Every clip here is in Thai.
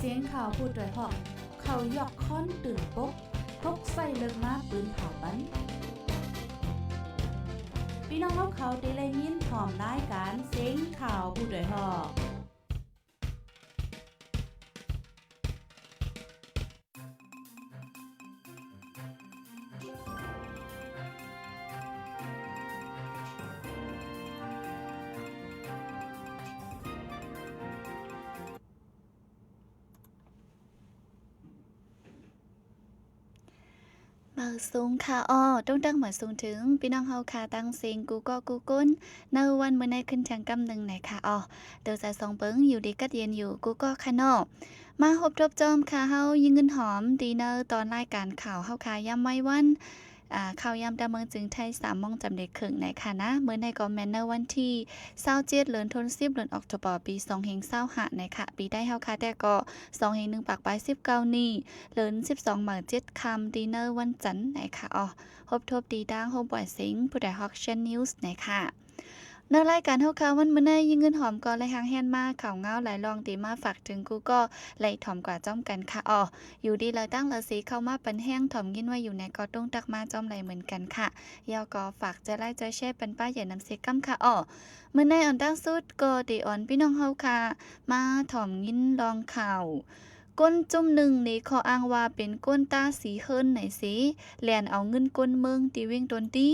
สียงข่าวพูดด้วยหอกเขายอกค้อนตื่นปกพกใส่เลิกมาปืนเผาปันพี่น้องเขาได้เลยยินพร้อมรายการเสียงข่าวพูดด้วยหอกมาสูงค่ะต้องตั้งมาสูงถึงพี่น้องเฮาค่ะตั้งเสียงกูก็กูก้นในวันเมื่อในขึ้นทางกำหนึ่งไหนค่ะเดี๋ยวจะส่องเปิ้งอยู่ดีกัดเย็นอยู่กูก็ค่ะมาพบทบจอมค่ะเฮายิงเงินหอมดีเนอร์ตอนรายการข่าวเฮาค่ะย้ำไว้วันข่าวยามดำเมืองจึงไทย3 โมงจำเด็กครึ่งไหนค่ะนะเมื่อในก็แมนเนอร์วันที่27เดือนธันวาคมเดือนออกตุลาปี2525ไหนค่ะปีได้เฮาค่ะแต่ก็2/1ปากปลาย19นี้เดือน12มื้อ7ค่ำดีเนอร์วันจันทร์ไหนค่ะพบทบดีดังโฮมปล่อยสิงผู้ใดฮอกชั่นนิวส์ไหนค่ะในรายการเฮาค่ะวันมื้อนี้ยิงเงินหอมก่อนและหางแฮนมาข่าวเงาหลายรองตีมาฝากถึงกูก็ไหลถ่อมกว่าจ้อมกันค่ะอยู่ดีเลยตั้งละสีเข้ามาปันแห้งถ่อมยินว่าอยู่ในก็ต้องตักมาจ้อมไหลเหมือนกันค่ะยาวก็ฝากจะไล่จะแชร์ปันป้าอย่านำเสกำค่ะมื้อนี้อันตั้งสุดก็ดีอ่อนพี่น้องเฮาค่ะมาถ่อมยินลองข่าวก้นจุ่มหนึ่งนี่ขออ้างว่าเป็นก้นตาสีเฮิรนไหนสิแลนเอาเงินก้นเมืองตีวิ่งตนตี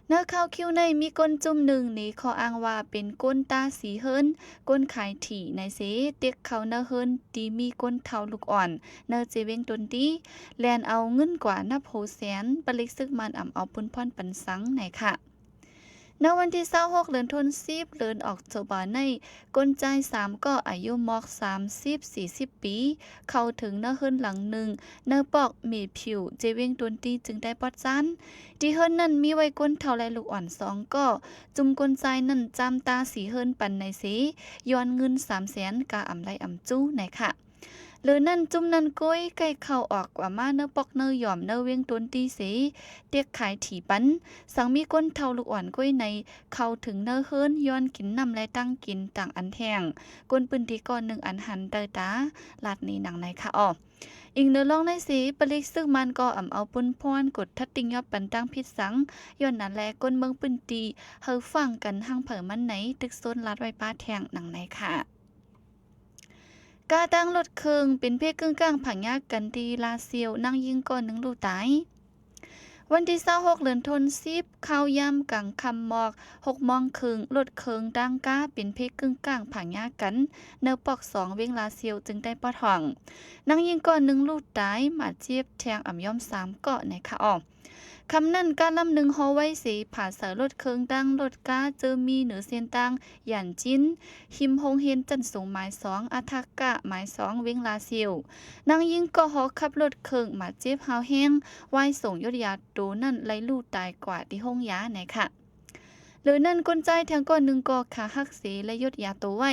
เนื้อข้าวคิ้วในมีก้นจุ่มหนึ่งนี่ขออ้างว่าเป็นก้นตาสีเฮิรนก้นขายถี่ในเสเต็กเขาเนื้อเฮิรนตีมีก้นเทาลูกอ่อนเนื้อเจเวงตนตีแลนเอาเงินกว่านับโหแสนปลิกซึกมันเอาปุ้นพ่อนปันสังไหนค่ะในวันที่26เดือนธันวาคมเดือนออกตุลาในกลใจ3ก็อายุมอก30-40 ปีเข้าถึงเนื้อเฮิรนหลังหนึ่งเนื้อปอกมีผิวเจเวงตนตีจึงได้ปอดซันที่เฮิรนนั้นมีไว้ก้นเท่าไรลูกอ่อน2ก็จุ่มกลใจนั้นจำตาสีเฮิรนปันในสีย้อนเงิน300,000กาไรจู้ไหนค่ะหรือนั่นจุ่มนั่นก้อยใกล้เข้าออกกว่ามาเนื้อปอกเนื้อหย่อมเนื้อเวียงตนตีสีเตียกขายถี่ปันสังมีก้นเท่าลูกอ่อนก้อยในเข้าถึงเนื้อเฮิรนย้อนกินนำและตั้งกินต่างอันแทงก้นปืนที่ก่อน1 อันหันเตอตาลาดนี้หนังในค่ะอีกเนื้อลองในสีปลิกซึ่งมันก็เอาปุ้นพรกดทัดติงยอดปันตั้งพิษสังย้อนนั่นแลก้นเมืองปืนตีเฮาฟังกันหั่งเผอมันไหนตึกโซนลาดไว้ป้าแทงหนังในค่ะกาตั้งรถเครื่องเป็นเพศกึ่งกลางผังยากกันที่ลาเซียวนั่งยิงก่อน1 ลูกตายวันที่26เดือนธันวาคมข้าวยามกลางค่ำหมอก6 โมงครึ่งรถเครื่องดังก้าเป็นเพศกึ่งกลางผังยากกันเนอปอก2เวียงลาเซียวจึงได้ปอดห้องนั่งยิงก่อน1 ลูกตายมาเจี๊ยบแทงย่อม3เกาะในค่ะคำนั้นการลำหนึ่งฮอไว้สีผ่าเสือรถเครื่องดังรถก้าเจอมีเหนือเส้นตังหยันจิ้นหิมฮงเฮนจันสูงหมาย2อาทากะหมาย2เวงลาซิวนางยิงก็ฮอขับรถเครื่องมาเจ็บหาวแห้งไหวส่งยศยาโดนั่นไล่ลู่ตายกว่าที่ห้องยาไหนค่ะหรือนั่นก้นใจแทงก้อน1ก็ขาหักเสและยศยาตัวไว้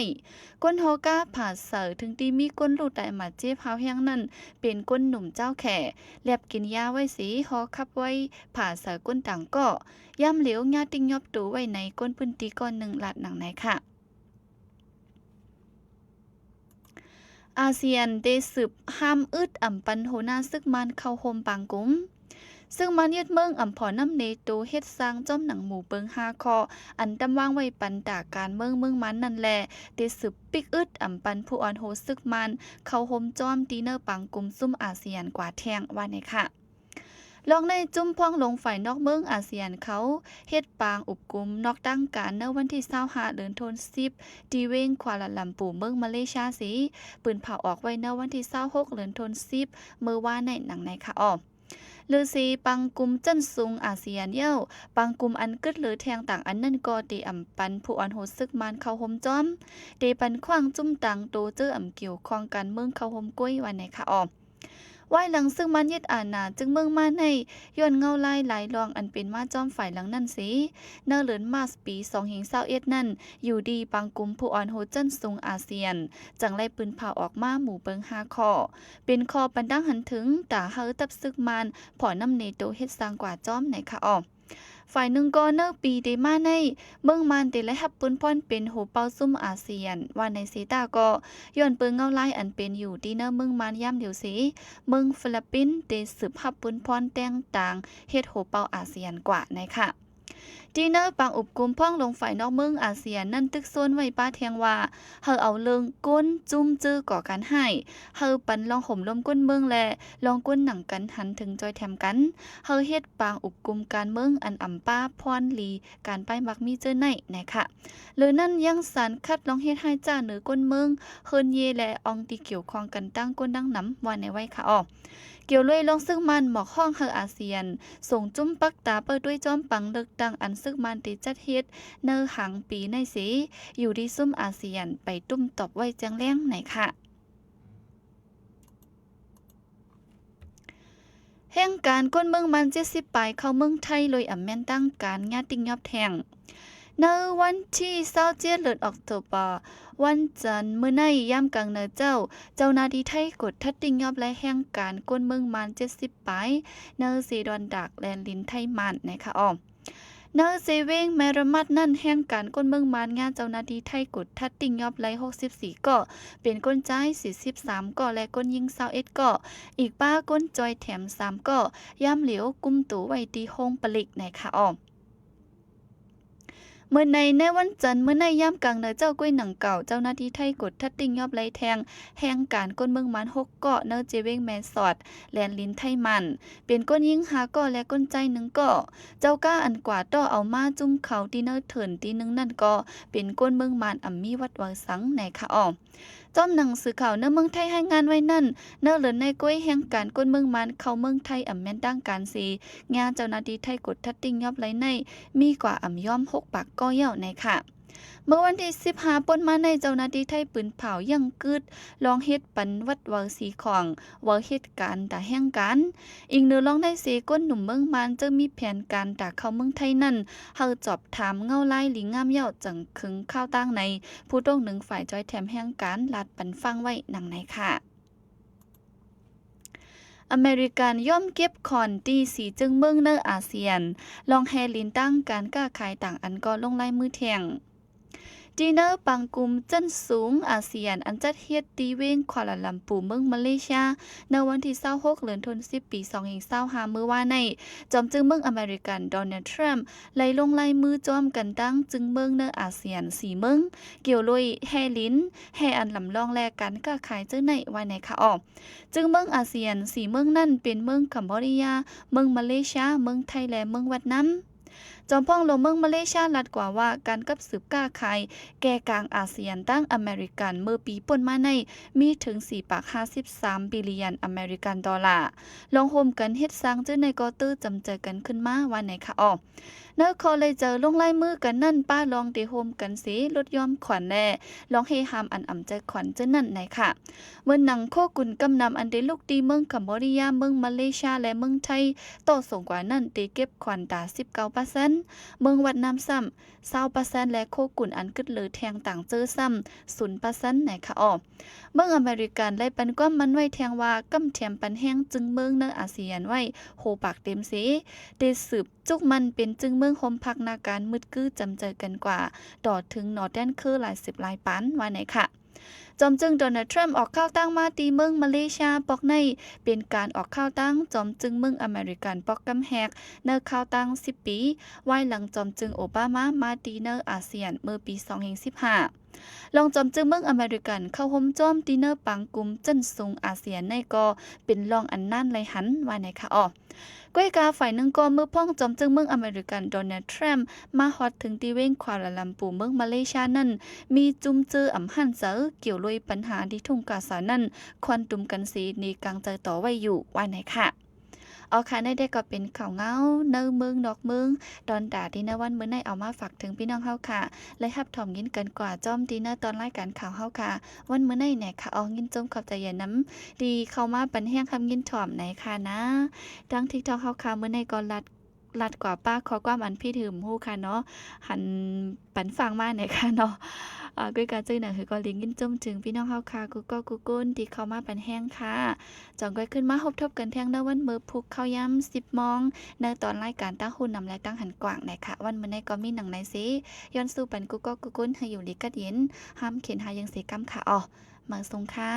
ก้นฮอก้าผ่าเสือถึงที่มีก้นลู่ตายมาเจ็บหาวแห้งนั่นเป็นก้นหนุ่มเจ้าแข่แลบกินยาไว้สีฮอขับไว้ผ่าเสือก้นต่างก็ย่ำเหลวญาติงยอบตัวไว้ในก้นพื้นที่ก้อน1ลาดหนังไหนค่ะอาเซียนได้สืบห้ามอึดอ่ำปันโหนาซึกมันเข้าโฮมปางกุ้มซึ่งมันยึดเมืองอ่ำพอน้ำเนโตเฮ็ดสร้างจ้อมหนังหมู่เปิง5 คออันตำวางไว้ปันตาการเมืองมันนั่นแหละได้สืบปิกอึดอ่ำปันผู้อ่อนโหซึกมันเข้าโฮมจ้อมตีเนอร์ปังกุ้มซุ่มอาเซียนกว่าแทงว่าไหนค่ะลองในจุ่มพ่องลงฝ่ายนอกเมืองอาเซียนเขาเฮ็ดปางอุบกุมนอกตั้งการในวันที่25เดือนธันวาคมที่เวงควาลาลัมปูเมืองมาเลเซียสีปืนเผาออกไว้ในวันที่26เดือนธันวาคมเมื่อวานในหนังในค่ะลือซีปังกุมจันซุงอาเซียนเย้าปังกุมอันกึดหรือแทงต่างอันนั่นก็ตีอ่ำปันผู้อ่อนโหซึกมันเข้าห่มจ้อมตีปันขว้างจุ่มตังโตเจออ่ำเกี่ยวข้องกันเมืองเข้าห่มก้อยวันไหนค่ะไว้หลังซึ่งมันยึดอาณาจึงเมืองมาในย้อนเงาลายหลายรองอันเป็นมาจอมฝ่ายหลังนั่นสิเนอเหลือนมาสปี2021นั่นอยู่ดีปังกุมผู้อ่อนโหจันซุงอาเซียนจังไล่ปืนเผาออกมาหมู่เบิง5 คอเป็นคอปันดังหันถึงตาเฮาตับซึกมันพอน้ำเนโตเฮ็ดสร้างกว่าจอมไหนค่ะ ฝ่ายหนึ่งก็เนอปีเดมาในเมืองมันเตและฮับปืนพ่อนเป็นโหเปาซุ่มอาเซียนว่าในเซตาก็ย้อนเปิงเงาไล่อันเป็นอยู่ที่เนอเมืองมันย่ำเดียวสีเมืองฟิลิปปินส์เตสืบฮับปืนพ่อนแต่งต่างเฮ็ดโหเปาอาเซียนกว่านะคะจีเนอร์ปังอุบกุมพ่องลงฝ่ายนอกเมืองอาเซียนนั่นตึกโซนไว้ป้าเทียงว่าเฮาเอาเลิงก้นจุ้มจื้อก่อกันให้เฮาปันลองห่มลมก้นเมืองแลลองก้นหนังกันหันถึงจอยแถมกันเฮาเฮ็ดปางอุบกุมการเมืองอันอ่ำป้าพรลีการไปมักมีเจอในนะคะหรือนั่นยังสารคัดลองเฮ็ดให้จ้าเหนือก้นเมืองเฮินเยและอองตีเกี่ยวข้องกันตั้งก้นดังน้ำว่าในไว้ค่ะออเกี่ยวเลยลองซึ่งมันหมอกห้องเฮออาเซียนส่งจุ้มปักตาเปิดด้วยจอมปังเลิกดังอันซึ่งมันติจัดเฮ็ดเนอหังปีในสีอยู่ที่ซุ่มอาเซียนไปตุ้มตอบไว้จังแรงไหนค่ะแห่งการก้นเมืองมัน70ปลายเข้าเมืองไทยเลยอ่ำแม่นตั้งการญาติยอบแทงในวันที่27เดือนออกตุลาวันจันทร์มื้อในย่ำกลางเนอเจ้าหน้าที่ไทยกดทัดติงยอบและแห่งการก้นเมืองมัน70ปลายเนอซีดอนดักแลนลินไทยมันนะคะอ้อมเนอเซเวงแมระมัดนั่นแห่งการก้นเมืองมันงานเจ้าหน้าที่ไทยกดทัดติงยอบไล64ก็เป็นก้นใจ43ก็และก้นยิง21ก็อีกป้าก้นจอยแถม3ก็ย่ำเหลียวกุมตูไว้ตีโฮงปลิกนะคะอ้อมเมื่อในวันจันทร์เมื่อในย่ำกลางเนอเจ้าก้วยหนังเก่าเจ้าหน้าที่ไทยกดทัดติงยอบไลแทงแห่งการก้นเมืองมัน6เกาะเนอเจเวงแมนสอดแลนลินไทยมันเป็นก้นยิง5เกาะและก้นใจ1เกาะเจ้าก้าอันกว่าต่อเอามาจุ่มเขาที่เนอเถินที่1นั่นก็เป็นก้นเมืองมันอ่ำมีวัดวาสังในค่ะอ้อจอมหนังสือข่าวเนอเมืองไทยให้งานไว้นั่นเนอเหลินในก้วยแห่งการก้นเมืองมันเข้าเมืองไทยอ่ำแม่นตั้งการสีงานเจ้าหน้าที่ไทยกดทัดติงยอบไลในมีกว่าอ่ำย่อม6ปากก็เย่าในค่ะเมื่อวันที่15ป่นมาในเจ้าหน้าที่ไทยปืนเผายังกึดลองเฮ็ดปันวัดเวาสีของเวาเหตุการณ์ตาแห่งกันอีกเนื้อลองได้เสก้นหนุ่มเมืองมันจะมีแผนการตาเข้าเมืองไทยนั่นเฮาจอบถามเงาไล่หลิงงามเย่าจังคึงข้าวตั้งในผู้ต้องหนึ่งฝ่ายจอยแถมแห่งการลาดปันฟังไว้หนังในค่ะอเมริกันย่อมเก็บคอนตีสีจึงเมืองเนออาเซียนลองแฮลินตั้งการก้าขายต่างอันก็ลงลายมือแทงจีเนอร์ปังกุมจันสูงอาเซียนอันจัดเฮ็ดตีเว้งควาลาลัมปูเมืองมาเลเซียในวันที่26เดือนธันวาคมปี2025มื้อว่าในจอมจึงเมืองอเมริกันโดนัลด์ทรัมป์ไล่ลงลายมือจอมกันตั้งจึงเมืองเนออาเซียน4เมืองเกี่ยวลุยแฮลินแฮอันลำลองแลกันก็ขายจึงในไว้ในค่ะออกจึงเมืองอาเซียน4เมืองนั่นเป็นเมืองคัมโบเดียเมืองมาเลเซียเมืองไทยและเมืองเวียดนามจอมพ่องลงเมืองมาเลเซียลัดกว่าว่าการกับสืบก้าขายแก่กลางอาเซียนตั้งอเมริกันเมื่อปีป่นมาในมีถึง453บิลเลียนอเมริกันดอลลาร์ลองโฮมกันเฮ็ดสร้างจื้อในกอตื้อจำเจอกันขึ้นมาว่าไหนคะออเนอคอเลยเจอลงลายมือกันนั่นป้าลองเตโฮมกันสิลดยอมขวัญแน่ลองให้หามอันอ่ำใจขวัญจื้อนั่นไหนค่ะเมื่อหนังโคกุนกำนำอันเดลูกดีเมืองคัมโบเดียเมืองมาเลเซียและเมืองไทยต่อส่งกว่านั่นเตเก็บขวัญตา19%เมืองวัดน้ำซ้ำ20%และโคกุนอันกึดหรือแทงต่างเจอซ้ำ0%ไหนค่ะออเมืองอเมริกันได้ปันก้อมมันไว้แทงว่ากำแถมปันแห้งจึงเมืองเนออาเซียนไว้โหปากเต็มสีเตสืบจุกมันเป็นจึงเมืองโฮมพักนาการมืดกื้อจำเจอกันกว่าต่อถึงนอร์แดนคือหลายสิบหลายปันว่าไหนค่ะจอมจึงโดนัลด์ทรัมป์ออกข้าวตั้งมาตีเมืองมาเลเซียปอกในเป็นการออกข้าวตั้งจอมจึงเมืองอเมริกันปอกกำแหกเนอข้าวตั้ง10ปีไว้หลังจอมจึงโอบามาตีเนออาเซียนเมื่อปี2015ลองจอมจึงเมืองอเมริกันเข้าห่มจอมตีเนอปังกุมจันซุงอาเซียนในก็เป็นรองอันนั่นไรหันว่าไหนค่ะอ้อก้อยกาฝ่ายหนึ่งก็เมื่อพ่องจอมจึงเมืองอเมริกันโดนัลด์ทรัมป์มาฮอดถึงตีเว้งควาลาลัมปูเมืองมาเลเซียนั่นมีจุ่มเจออ่ำหันเซอเกี่ยวลุยปัญหาที่ทุ่งกาสานั่นควันตุ่มกันสีในกลางใจต่อไว้อยู่ว่าไหนค่ะเอาค่ะในได้ก็เป็นข่าวเงาเนอเมืองดอกเมืองดอนดาที่นวันมื้อในเอามาฝากถึงพี่น้องเฮาค่ะและรับถ่อมยินกันกว่าจอมดีเนอตอนรายการข่าวเฮาค่ะวันมื้อในเนี่ยค่ะเอายินจมขอบใจอย่าน้ำดีเข้ามาปันแห้งคำยินถ่อมไหนค่ะนะดังที่ทองเฮาค่ะมื้อในก็ลัด ลัดกว่าป้าขอความอันพี่ถืมฮู้ค่ะเนาะหันปันฟังมาเนี่ยค่ะเนาะก้อยกาจื้อน่ะคือก็ลิงกินจุ่มถึงพี่น้องเฮาค่ะกูก็กูกุ้นที่เข้ามาปันแห้งค่ะจองก้อยขึ้นมาพบทบกันเที่ยงในวันมื้อพุกเข้าย่ำ10 โมงในตอนรายการตั้งหุ่นนำและตั้งหันกว้างนะคะวันมื้อนี้ก็มีหนังในสิย้อนสู่ปันกูก็กูกุ้นให้อยู่ลิกัดเย็นห้ามเขียนหายังเสกำค่ะอ๋อมาส่งค่ะ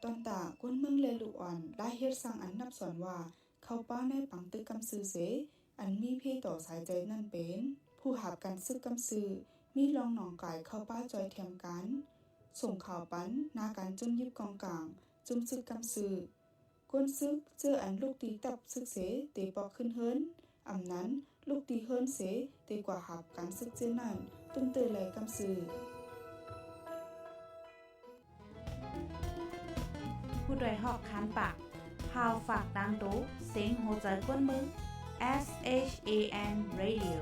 ตอนตาก้นเมืองเลลูอ่อนได้เฮ็ดสั่งอันนับสอนว่าเข้าป้าในปังตึกกำซือเสอันมีเพต่อสายใจนั่นเป็นผู้หับกันซึกกำซือมีลองหนองกายเข้าป้าจอยเทียมกันส่งข่าวปันนาการจุ่มยิบกองกลางจุ่มซึกกำซือก้นซึกเจออันลูกตีตับซึกเสเตปอกขึ้นเฮิรนอำนั้นลูกตีเฮิรนเสเตกว่าหับการซึกเจนั่นตุ้มเตยไหลกำซือผู้โดยหอกคันปากพาวฝากดังตู้เสียงโหใจกวนมึง SHAN Radio